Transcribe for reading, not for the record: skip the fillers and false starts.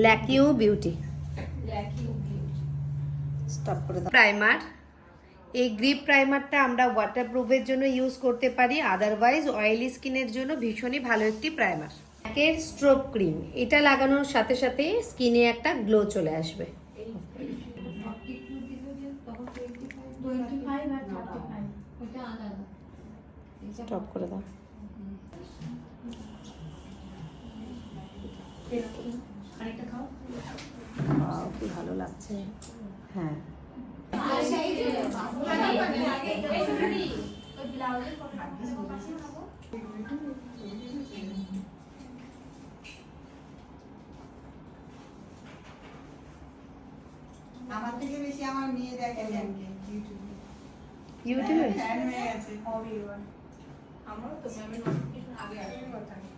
ল্যাকিউ beauty stop করে দাও। Primer, এই গ্রিপ প্রাইমারটা আমরা ওয়াটারপ্রুফের জন্য ইউজ করতে পারি, আদারওয়াইজ অয়েলি স্কিনের জন্য ভীষণই ভালো একটি প্রাইমার। একের স্ট্রোব ক্রিম, এটা লাগানোর সাথে সাথে স্কিনে একটা গ্লো চলে আসবে। স্টপ করে দাও। কি ভালো লাগছে। হ্যাঁ আমার থেকে বেশি আমার মেয়ে দেখে ইউটিউবে ফ্যান হয়ে গেছে। আমারও তো ম্যামের নোটিফিকেশন আগে আসে কথা।